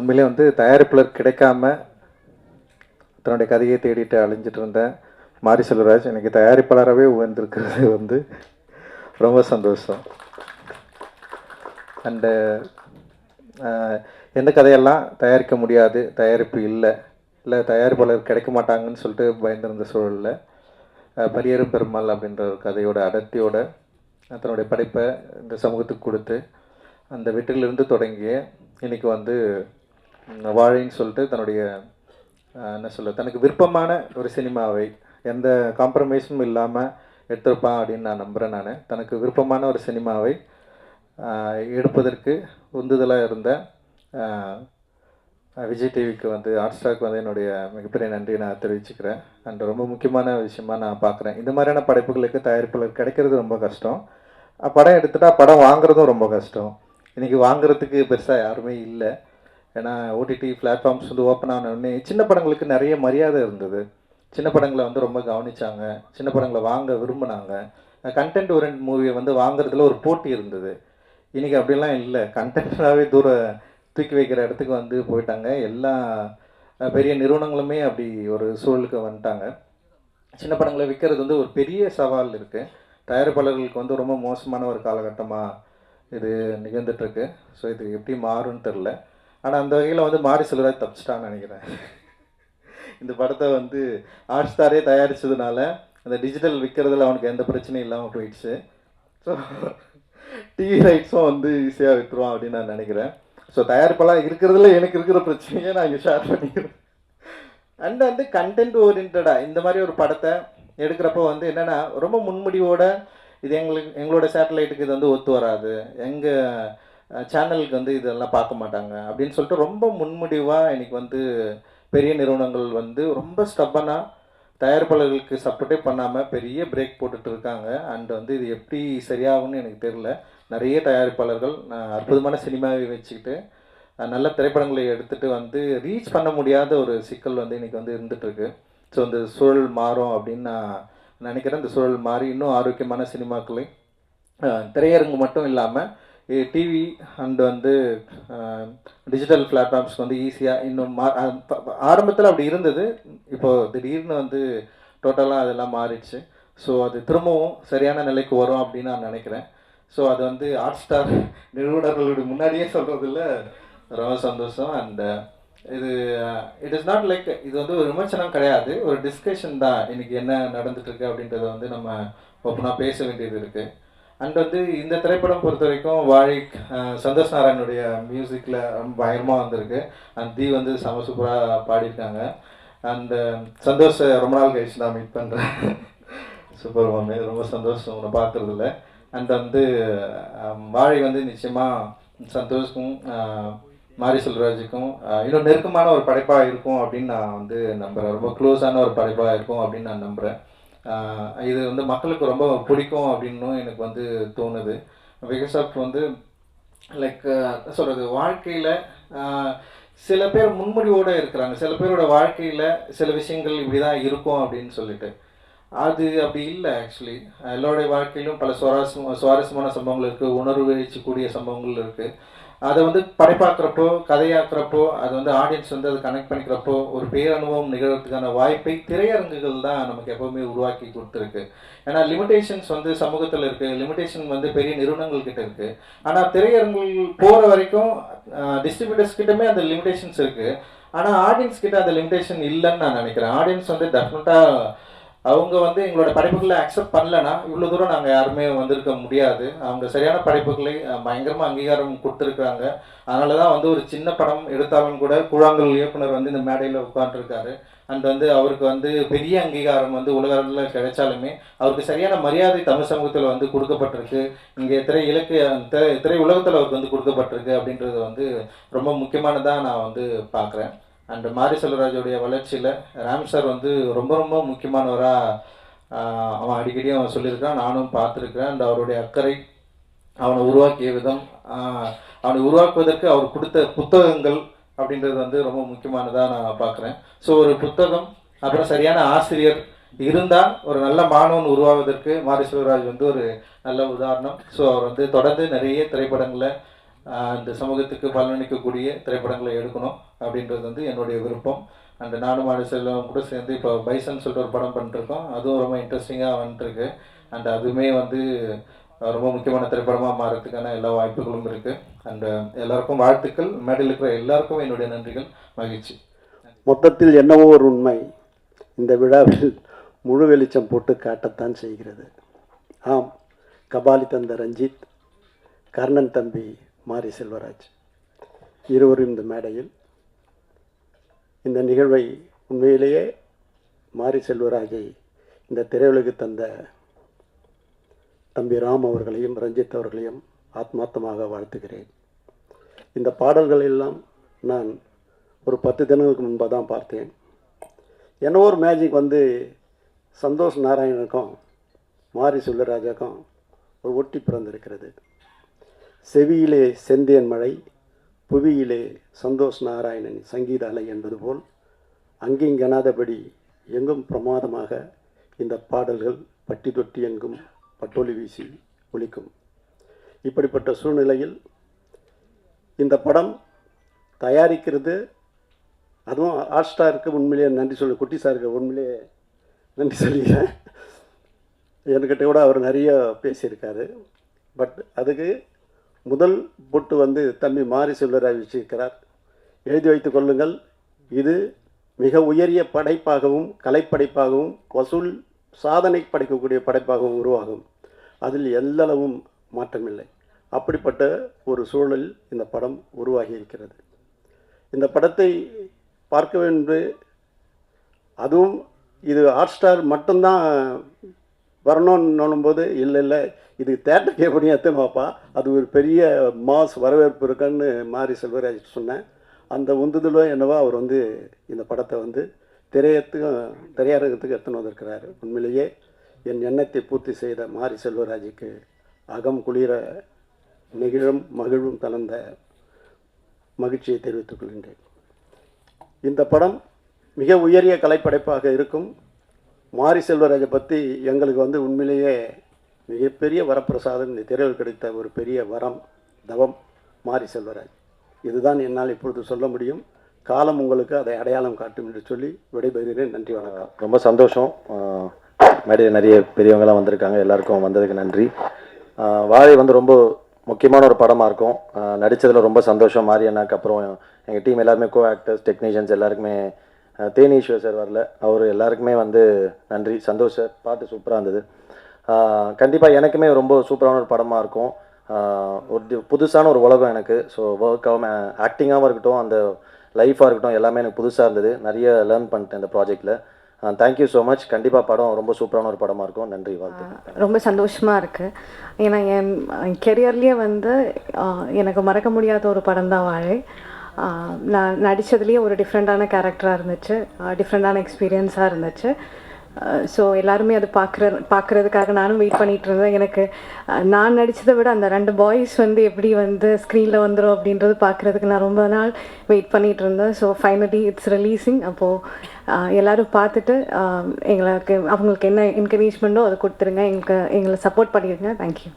உண்மையிலே வந்து தயாரிப்பாளர் கிடைக்காம தன்னுடைய கதையை தேடிட்டு அலைஞ்சிட்டு இருந்தேன் மாரி செல்வராஜ் எனக்கு தயாரிப்பாளராகவே உயர்ந்திருக்கிறது வந்து ரொம்ப சந்தோஷம். அண்டு எந்த கதையெல்லாம் தயாரிக்க முடியாது, தயாரிப்பு இல்லை தயாரிப்பாளர் கிடைக்க மாட்டாங்கன்னு சொல்லிட்டு பயந்திருந்த சூழலில் பரியேறும் பெருமாள் அப்படின்ற ஒரு கதையோட அடர்த்தியோட தன்னுடைய படைப்பை இந்த சமூகத்துக்கு கொடுத்து அந்த வெற்றிலிருந்து தொடங்கிய இன்றைக்கி வந்து வாழைன்னு சொல்லிட்டு தன்னுடைய என்ன சொல்ல தனக்கு விருப்பமான ஒரு சினிமாவை எந்த காம்ப்ரமைஸும் இல்லாமல் எடுத்திருப்பான் அப்படின்னு நான் நம்புகிறேன். நான் தனக்கு விருப்பமான ஒரு சினிமாவை எடுப்பதற்கு உந்துதலாக இருந்த விஜய் டிவிக்கு வந்து ஹாட் ஸ்டாருக்கு வந்து என்னுடைய மிகப்பெரிய நன்றியை நான் தெரிவிச்சுக்கிறேன். அண்ட் ரொம்ப முக்கியமான விஷயமாக நான் பார்க்குறேன். இந்த மாதிரியான படைப்புகளுக்கு தயாரிப்புகள் கிடைக்கிறது ரொம்ப கஷ்டம். படம் எடுத்துட்டால் படம் வாங்குறதும் ரொம்ப கஷ்டம். இன்றைக்கி வாங்குறதுக்கு பெருசாக யாருமே இல்லை. ஏன்னா ஓடிடி பிளாட்ஃபார்ம்ஸ் வந்து ஓப்பன் ஆனோடனே சின்ன படங்களுக்கு நிறைய மரியாதை இருந்தது. சின்ன படங்களை வந்து ரொம்ப கவனித்தாங்க, சின்ன படங்களை வாங்க விரும்பினாங்க. கண்டென்ட் ஓரியன்ட் மூவியை வந்து வாங்குறதுல ஒரு போட்டி இருந்தது. இன்றைக்கி அப்படிலாம் இல்லை. கண்டென்ட்னாவே தூக்கி வைக்கிற இடத்துக்கு வந்து போயிட்டாங்க. எல்லா பெரிய நிறுவனங்களுமே அப்படி ஒரு சூழலுக்கு வந்துட்டாங்க. சின்ன படங்களை விற்கிறது வந்து ஒரு பெரிய சவால் இருக்குது. தயாரிப்பாளர்களுக்கு வந்து ரொம்ப மோசமான ஒரு காலகட்டமாக இது நிகழ்ந்துட்டுருக்கு. ஸோ இது எப்படி மாறும்னு தெரில. ஆனால் அந்த வகையில் வந்து மாரி செல்வராஜ் தப்பிச்சிட்டான்னு நினைக்கிறேன். இந்த படத்தை வந்து ஹாட் ஸ்டாரே தயாரித்ததுனால அந்த டிஜிட்டல் விற்கிறதுல அவனுக்கு எந்த பிரச்சனையும் இல்லாமல் போயிடுச்சு. ஸோ டிவி ரைட்ஸும் வந்து ஈஸியாக விற்றுருவான் அப்படின்னு நான் நினைக்கிறேன். ஸோ தயாரிப்பெல்லாம் இருக்கிறதுல எனக்கு இருக்கிற பிரச்சனையே நான் இங்கே ஷேர் பண்ணிக்கிறேன். அண்ட் வந்து கண்டென்ட் ஓரியன்டாக இந்த மாதிரி ஒரு படத்தை எடுக்கிறப்போ வந்து என்னென்னா ரொம்ப முன்முடிவோடு இது எங்களோட சேட்டலைட்டுக்கு இது வந்து ஒத்து வராது, எங்கள் சேனலுக்கு வந்து இதெல்லாம் பார்க்க மாட்டாங்க அப்படின்னு சொல்லிட்டு ரொம்ப முன்முடிவாக இன்றைக்கி வந்து பெரிய நிறுவனங்கள் வந்து ரொம்ப ஸ்டப்பனாக தயாரிப்பாளர்களுக்கு சப்போர்ட்டே பண்ணாமல் பெரிய பிரேக் போட்டுட்டு இருக்காங்க. அண்ட் வந்து இது எப்படி சரியாகும்னு எனக்கு தெரியல. நிறைய தயாரிப்பாளர்கள் அற்புதமான சினிமாவை வச்சுக்கிட்டு நல்ல திரைப்படங்களை எடுத்துகிட்டு வந்து ரீச் பண்ண முடியாத ஒரு சிக்கல் வந்து இன்றைக்கி வந்து இருந்துகிட்ருக்கு. ஸோ இந்த சூழல் மாறும் அப்படின்னு நான் நினைக்கிறேன். இந்த சூழல் மாறி இன்னும் ஆரோக்கியமான சினிமாக்களை திரையரங்கு மட்டும் இல்லாமல் டிவி அண்ட் வந்து டிஜிட்டல் பிளாட்ஃபார்ம்ஸ்க்கு வந்து ஈஸியாக இன்னும் ஆரம்பத்தில் அப்படி இருந்தது. இப்போது திடீர்னு வந்து டோட்டலாக அதெல்லாம் மாறிடுச்சு. ஸோ அது திரும்பவும் சரியான நிலைக்கு வரும் அப்படின்னு நான் நினைக்கிறேன். ஸோ அது வந்து ஹாட் ஸ்டார் நிறுவனர்களுடைய முன்னாடியே சொல்கிறதுல ரொம்ப சந்தோஷம். அண்ட் இது இட் இஸ் நாட் லைக் இது வந்து ஒரு விமர்சனம் கிடையாது, ஒரு டிஸ்கஷன் தான். இன்றைக்கி என்ன நடந்துட்டுருக்கு அப்படின்றத வந்து நம்ம ஓப்பனாக பேச வேண்டியது இருக்குது. அண்ட் வந்து இந்த திரைப்படம் பொறுத்த வரைக்கும் வாழை சந்தோஷ் நாராயணுடைய மியூசிக்கில் ரொம்ப பயங்கரமாக வந்திருக்கு. அண்ட் தீ வந்து செம சூப்பராக பாடியிருக்காங்க. அண்டு சந்தோஷ் ரொம்ப நாள் கழிச்சு நான் மீட் பண்ணுறேன். சூப்பர் மாமே, ரொம்ப சந்தோஷம் உன்னை பார்க்குறதுல. அண்ட் வந்து வாழை வந்து நிச்சயமாக சந்தோஷுக்கும் மாரி செல்வராஜுக்கும் இன்னும் நெருக்கமான ஒரு படைப்பாக இருக்கும் அப்படின்னு நான் வந்து நம்புகிறேன். ரொம்ப க்ளோஸான ஒரு படைப்பாக இருக்கும் அப்படின்னு நான் நம்புகிறேன். இது வந்து மக்களுக்கு ரொம்ப பிடிக்கும் அப்படின்னும் எனக்கு வந்து தோணுது. பிகாஸ் ஆஃப் வந்து லைக் சொல்கிறது வாழ்க்கையில் சில பேர் முன்முடிவோடு இருக்கிறாங்க. சில பேரோட வாழ்க்கையில் சில விஷயங்கள் இப்படி தான் இருக்கும் அப்படின்னு சொல்லிட்டு அது அப்படி இல்லை. ஆக்சுவலி எல்லோருடைய வாழ்க்கையிலும் பல சுவாரஸ்யமான சம்பவங்கள் இருக்குது, உணர்வு எழுச்சக்கூடிய சம்பவங்கள் இருக்குது. அதை வந்து படைப்பாக்குறப்போ கதையாக்குறப்போ அது வந்து ஆடியன்ஸ் வந்து அதை கனெக்ட் பண்ணிக்கிறப்போ ஒரு பேரனுபவம் நிகழ்கிறதுக்கான வாய்ப்பை திரையரங்குகள் தான் நமக்கு எப்போவுமே உருவாக்கி கொடுத்துருக்கு. ஏன்னா லிமிடேஷன்ஸ் வந்து சமூகத்தில் இருக்குது, லிமிடேஷன் வந்து பெரிய நிறுவனங்கள் கிட்ட இருக்குது. ஆனால் திரையரங்குகள் போகிற வரைக்கும் டிஸ்ட்ரிபியூட்டர்ஸ் கிட்டமே அந்த லிமிடேஷன்ஸ் இருக்குது. ஆனால் ஆடியன்ஸ் கிட்ட அந்த லிமிடேஷன் இல்லைன்னு நான் நினைக்கிறேன். ஆடியன்ஸ் வந்து டெஃபினட்டாக அவங்க வந்து எங்களோட படைப்புகளை அக்செப்ட் பண்ணலைன்னா இவ்வளோ தூரம் நாங்கள் யாருமே வந்திருக்க முடியாது. அவங்க சரியான படைப்புகளை பயங்கரமாக அங்கீகாரம் கொடுத்துருக்காங்க. அதனால தான் வந்து ஒரு சின்ன படம் எடுத்தாலும் கூட கூழாங்கல் இயக்குனர் வந்து இந்த மேடையில் உட்காந்துருக்காரு. அண்ட் வந்து அவருக்கு வந்து பெரிய அங்கீகாரம் வந்து உலக அளவில் கிடைச்சாலுமே அவருக்கு சரியான மரியாதை தமிழ் சமூகத்தில் வந்து கொடுக்கப்பட்டிருக்கு. இங்கே திரை உலகத்தில் அவருக்கு வந்து கொடுக்கப்பட்டிருக்கு அப்படின்றது வந்து ரொம்ப முக்கியமானதாக நான் வந்து பார்க்குறேன். அண்ட் மாரி செல்வராஜோடைய வளர்ச்சியில் ராம் சார் வந்து ரொம்ப ரொம்ப முக்கியமானவராக அவன் அடிக்கடி அவன் சொல்லியிருக்கான், நானும் பார்த்துருக்கிறேன். அண்ட் அவருடைய அக்கறை, அவனை உருவாக்கிய விதம், அவனை உருவாக்குவதற்கு அவர் கொடுத்த புத்தகங்கள் அப்படின்றது வந்து ரொம்ப முக்கியமானதாக நான் பார்க்குறேன். ஸோ ஒரு புத்தகம் அப்புறம் சரியான ஆசிரியர் இருந்தால் ஒரு நல்ல மாணவன் உருவாவதற்கு மாரி செல்வராஜ் வந்து ஒரு நல்ல உதாரணம். ஸோ அவர் வந்து தொடர்ந்து நிறைய திரைப்படங்களை இந்த சமூகத்துக்கு பலனளிக்கக்கூடிய திரைப்படங்களை எடுக்கணும் அப்படின்றது வந்து என்னுடைய விருப்பம். அண்ட் நானும் செல்வம் கூட சேர்ந்து இப்போ பைசன் சொல்லிட்டு ஒரு படம் பண்ணிட்டுருக்கோம். அதுவும் ரொம்ப இன்ட்ரெஸ்டிங்காக வந்துட்டுருக்கு. அண்ட் அதுவுமே வந்து ரொம்ப முக்கியமான திரைப்படமாக மாறதுக்கான எல்லா வாய்ப்புகளும் இருக்குது. அண்டு எல்லாருக்கும் வாழ்த்துக்கள். மேடையில் இருக்கிற எல்லாருக்கும் என்னுடைய நன்றிகள். மகிழ்ச்சி. மொத்தத்தில் என்னவோ ஒரு உண்மை இந்த விழாவில் முழு வெளிச்சம் போட்டு காட்டத்தான் செய்கிறது. ஆம், கபாலி தந்த ரஞ்சித், கர்ணன் தம்பி மாரி செல்வராஜ் இருவரும் இந்த மேடையில். இந்த நிகழ்வை உண்மையிலேயே மாரி செல்வராஜை இந்த திரையுலகு தந்த தம்பி ராம் அவர்களையும் ரஞ்சித் அவர்களையும் ஆத்மார்த்தமாக வாழ்த்துகிறேன். இந்த பாடல்கள் எல்லாம் நான் ஒரு 10 தினங்களுக்கு முன்பாக தான் பார்த்தேன். என்ன ஒரு மேஜிக் வந்து சந்தோஷ் நாராயணனுக்கும் மாரி செல்வராஜாக்கும் ஒரு ஒட்டி பிறந்திருக்கிறது. செவியிலே செந்தேன் மழை, புவியிலே சந்தோஷ் நாராயணன் சங்கீத அலை என்பது போல் அங்கிங்கெனாதபடி எங்கும் பிரமாதமாக இந்த பாடல்கள் பட்டி தொட்டி எங்கும் பட்டொலி வீசி ஒலிக்கும். இப்படிப்பட்ட சூழ்நிலையில் இந்த படம் தயாரிக்கிறது, அதுவும் ஹாட் ஸ்டாருக்கு உண்மையிலேயே நன்றி சொல்லி, குட்டி சாருக்கு உண்மையிலேயே நன்றி சொல்லிக்கிறேன். என்கிட்ட கூட அவர் நிறைய பேசியிருக்காரு. பட் அதுக்கு முதல் பொட்டு வந்து தம்பி மாரி செல்வராஜ் வச்சிருக்கிறார். எழுதி வைத்துக் கொள்ளுங்கள், இது மிக உயரிய படைப்பாகவும் கலைப்படைப்பாகவும் வசூல் சாதனை படைக்கக்கூடிய படைப்பாகவும் உருவாகும். அதில் எல்லளவும் மாற்றமில்லை. அப்படிப்பட்ட ஒரு சூழலில் இந்த படம் உருவாகி இருக்கிறது. இந்த படத்தை பார்க்க வேண்டும், அதுவும் இது ஹாட் ஸ்டார் மட்டும்தான் வரணும்னு போது இல்லை இது தேட்டருக்கே எப்படி எத்தமாப்பா, அது ஒரு பெரிய மாஸ் வரவேற்பு இருக்குன்னு மாரி செல்வராஜ் சொன்னேன். அந்த உந்துதலோ என்னவோ அவர் வந்து இந்த படத்தை வந்து திரையரங்கத்துக்கு எடுத்துன்னு வந்திருக்கிறாரு. உண்மையிலேயே என் எண்ணத்தை பூர்த்தி செய்த மாரி செல்வராஜுக்கு அகம் குளிர மகிழும் கலந்த மகிழ்ச்சியை தெரிவித்துக் கொள்கின்றேன். இந்த படம் மிக உயரிய கலைப்படைப்பாக இருக்கும். மாரி செல்வராஜை பற்றி எங்களுக்கு வந்து உண்மையிலேயே மிகப்பெரிய வரப்பிரசாதம், இந்த திரையில் கிடைத்த ஒரு பெரிய வரம், தவம் மாரி செல்வராஜ். இதுதான் என்னால் இப்பொழுது சொல்ல முடியும். காலம் உங்களுக்கு அதை அடையாளம் காட்டும் என்று சொல்லி விடைபெறுகிறேன். நன்றி, வணக்கம். ரொம்ப சந்தோஷம். மேடையில் நிறைய பெரியவங்களாம் வந்திருக்காங்க. எல்லாருக்கும் வந்ததுக்கு நன்றி. வாழை வந்து ரொம்ப முக்கியமான ஒரு படமாக இருக்கும். நடித்ததில் ரொம்ப சந்தோஷம். மாரி அண்ணாக்கு அப்புறம் எங்கள் டீம் எல்லாருமே கோ ஆக்டர்ஸ், டெக்னீஷியன்ஸ் எல்லாருக்குமே, தேனீஸ்வர் சார் வரல, அவர் எல்லாருக்குமே வந்து நன்றி. சந்தோஷ் சார் பாட்டு சூப்பராக இருந்தது. கண்டிப்பாக எனக்குமே ரொம்ப சூப்பரான ஒரு படமாக இருக்கும். ஒரு புதுசான ஒரு உலகம் எனக்கு. ஸோ ஒர்க்காகவும் ஆக்டிங்காகவும் இருக்கட்டும், அந்த லைஃபாக இருக்கட்டும், எல்லாமே எனக்கு புதுசாக இருந்தது. நிறைய லேர்ன் பண்ணிட்டேன் இந்த ப்ராஜெக்டில். Thank you so much. கண்டிப்பாக படம் ரொம்ப சூப்பரான ஒரு படமாக இருக்கும். நன்றி, வாழ்த்து. ரொம்ப சந்தோஷமாக இருக்குது. ஏன்னா என் கெரியர்லேயே வந்து எனக்கு மறக்க முடியாத ஒரு படம் தான் வாழை. நான் நடித்ததுலேயே ஒரு டிஃப்ரெண்ட்டான கேரக்டராக இருந்துச்சு, டிஃப்ரெண்ட்டான எக்ஸ்பீரியன்ஸாக இருந்துச்சு. ஸோ எல்லாருமே அது பார்க்குறதுக்காக நானும் வெயிட் பண்ணிகிட்டு இருந்தேன். எனக்கு நான் நடித்ததை விட அந்த 2 பாய்ஸ் வந்து எப்படி வந்து ஸ்க்ரீனில் வந்துடும் அப்படின்றது பார்க்குறதுக்கு நான் ரொம்ப நாள் வெயிட் பண்ணிகிட்டு இருந்தேன். So finally it's releasing. அப்போது எல்லோரும் பார்த்துட்டு அவங்களுக்கு என்ன என்கரேஜ்மெண்ட்டோ அதை கொடுத்துருங்க, எங்களை சப்போர்ட் பண்ணிடுங்க. தேங்க்யூ.